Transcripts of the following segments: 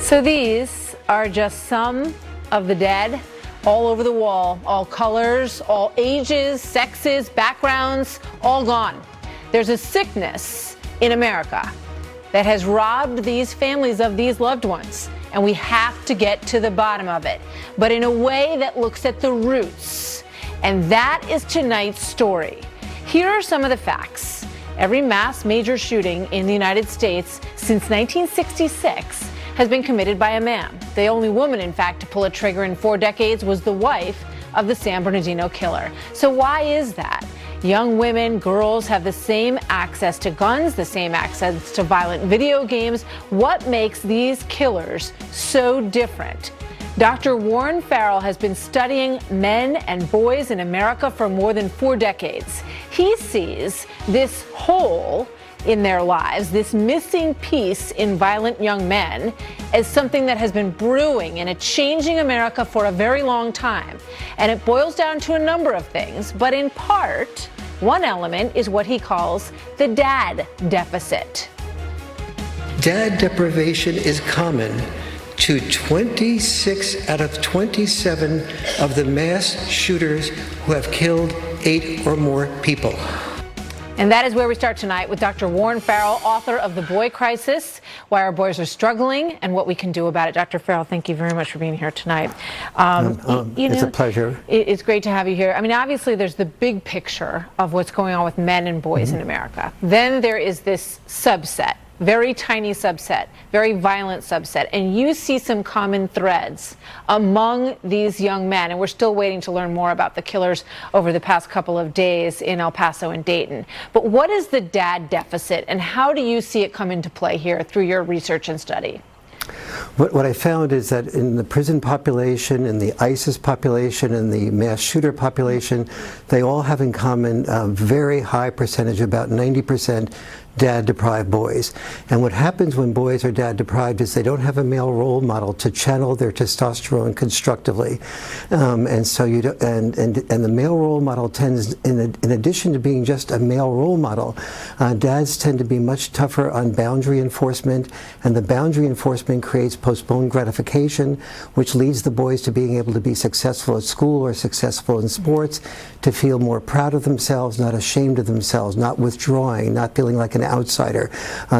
So these are just some of the dead all over the wall, all colors, all ages, sexes, backgrounds, all gone. There's a sickness in America that has robbed these families of these loved ones, and we have to get to the bottom of it, but in a way that looks at the roots. And that is tonight's story. Here are some of the facts. Every mass major shooting in the United States since 1966 has been committed by a man. The only woman, in fact, to pull a trigger in 4 decades was the wife of the San Bernardino killer. So why is that? Young women, girls have the same access to guns, the same access to violent video games. What makes these killers so different? Dr. Warren Farrell has been studying men and boys in America for more than 4 decades. He sees this hole in their lives, this missing piece in violent young men, as something that has been brewing in a changing America for a very long time. And it boils down to a number of things, but in part, one element is what he calls the dad deficit. Dad deprivation is common to 26 out of 27 of the mass shooters who have killed 8 or more people. And that is where we start tonight with Dr. Warren Farrell, author of The Boy Crisis, Why Our Boys Are Struggling and What We Can Do About It. Dr. Farrell, thank you very much for being here tonight. It's a pleasure. It's great to have you here. I mean, obviously, there's the big picture of what's going on with men and boys in America. Then there is this subset, very tiny subset, very violent subset, and you see some common threads among these young men, and we're still waiting to learn more about the killers over the past couple of days in El Paso and Dayton. But what is the dad deficit, and how do you see it come into play here through your research and study? What I found is that in the prison population, in the ISIS population, and the mass shooter population, they all have in common a very high percentage, about 90%, dad-deprived boys. And what happens when boys are dad-deprived is they don't have a male role model to channel their testosterone constructively. And so you don't, and the male role model tends, in addition to being just a male role model, dads tend to be much tougher on boundary enforcement, and the boundary enforcement creates postponed gratification, which leads the boys to being able to be successful at school or successful in sports, to feel more proud of themselves, not ashamed of themselves, not withdrawing, not feeling like an outsider.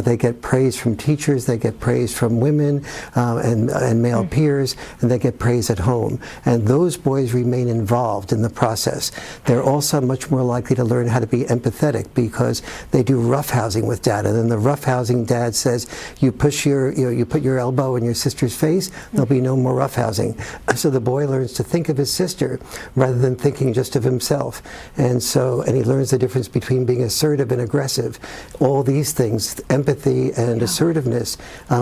They get praise from teachers, they get praise from women and male peers, and they get praise at home. And those boys remain involved in the process. They're also much more likely to learn how to be empathetic because they do roughhousing with dad. And then the roughhousing dad says, you put your elbow in your sister's face, there'll be no more roughhousing. So the boy learns to think of his sister rather than thinking just of himself. And he learns the difference between being assertive and aggressive. All these things, empathy and assertiveness,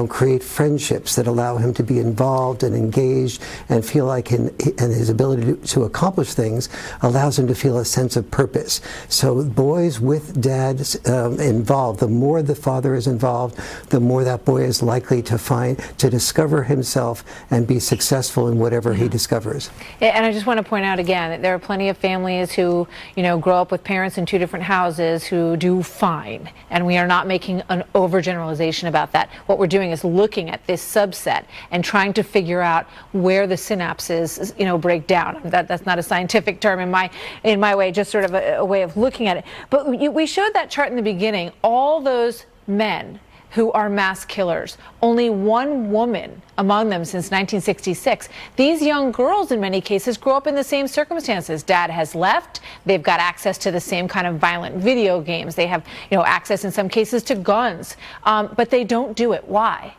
create friendships that allow him to be involved and engaged and feel like and his ability to accomplish things allows him to feel a sense of purpose. So boys with dads involved, the more the father is involved, the more that boy is likely to discover himself and be successful in whatever he discovers. And I just want to point out again that there are plenty of families who, grow up with parents in 2 different houses who do fine. And we are not making an overgeneralization about that. What we're doing is looking at this subset and trying to figure out where the synapses, break down. That's not a scientific term in my way, just sort of a way of looking at it. But we showed that chart in the beginning. All those men who are mass killers, only 1 woman among them since 1966. These young girls, in many cases, grow up in the same circumstances. Dad has left. They've got access to the same kind of violent video games. They have, access in some cases to guns, but they don't do it. Why?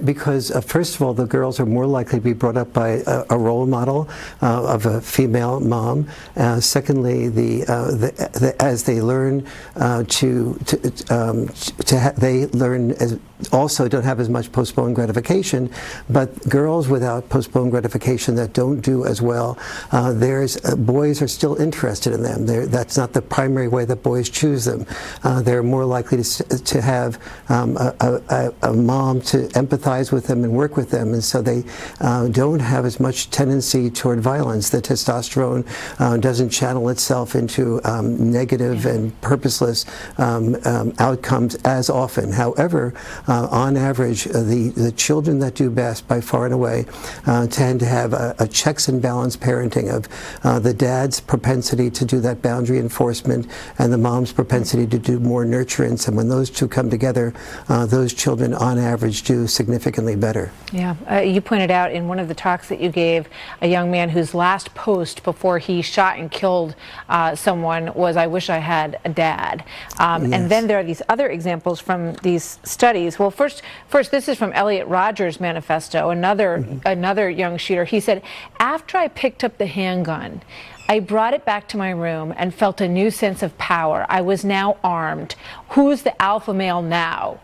Because first of all, the girls are more likely to be brought up by a role model of a female mom. Secondly, as they learn they learn also don't have as much postponed gratification. But girls without postponed gratification that don't do as well, boys are still interested in them. That's not the primary way that boys choose them. They're more likely to have a mom to empathize sympathize with them and work with them, and so they don't have as much tendency toward violence. The testosterone doesn't channel itself into negative and purposeless outcomes as often. However, on average, the children that do best by far and away tend to have a checks and balance parenting of the dad's propensity to do that boundary enforcement and the mom's propensity to do more nurturance, and when those two come together, those children on average do significantly better. Yeah, you pointed out in one of the talks that you gave a young man whose last post before he shot and killed someone was, "I wish I had a dad." Yes. And then there are these other examples from these studies. Well, first, this is from Elliot Rogers' manifesto, another young shooter. He said, "After I picked up the handgun, I brought it back to my room and felt a new sense of power. I was now armed. Who's the alpha male now?"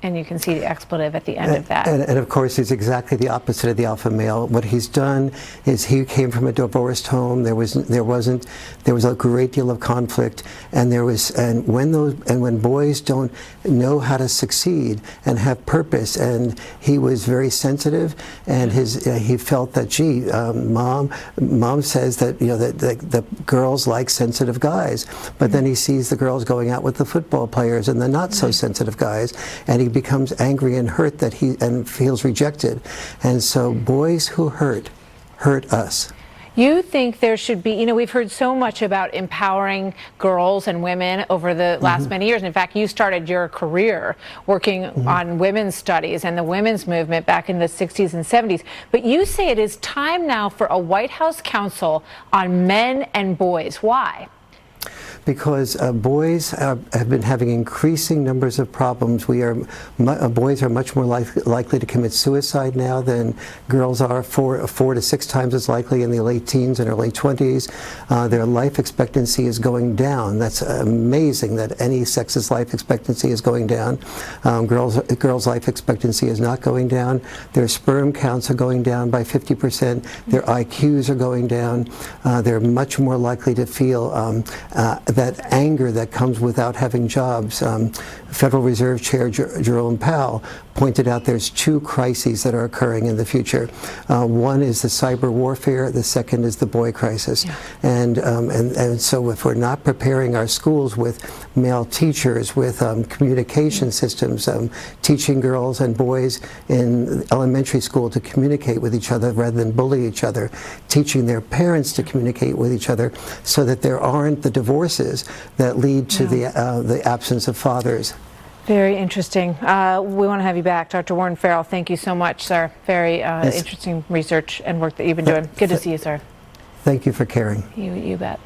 And you can see the expletive at the end of that. And of course, he's exactly the opposite of the alpha male. What he's done is he came from a divorced home. There was a great deal of conflict, and when boys don't know how to succeed and have purpose, and he was very sensitive, and he felt that, gee, mom says that the girls like sensitive guys, but then he sees the girls going out with the football players and the not so sensitive guys, and he becomes angry and hurt and feels rejected. And so boys who hurt us. You think there should be, we've heard so much about empowering girls and women over the last many years. In fact, you started your career working on women's studies and the women's movement back in the 60s and 70s. But you say it is time now for a White House Council on men and boys. Why? Because boys have been having increasing numbers of problems. Boys are much more likely to commit suicide now than girls are, 4 to 6 times as likely in the late teens and early 20s. Their life expectancy is going down. That's amazing that any sex's life expectancy is going down. Girls' life expectancy is not going down. Their sperm counts are going down by 50%. Their IQs are going down. They're much more likely to feel that anger that comes without having jobs. Federal Reserve Chair Jerome Powell pointed out there's 2 crises that are occurring in the future. One is the cyber warfare. The second is the boy crisis. Yeah. And so if we're not preparing our schools with male teachers, with communication systems, teaching girls and boys in elementary school to communicate with each other rather than bully each other, teaching their parents to communicate with each other so that there aren't the divorces that lead to the absence of fathers. Very interesting. We want to have you back. Dr. Warren Farrell, thank you so much, sir. Very interesting research and work that you've been doing. Good to see you, sir. Thank you for caring. You bet.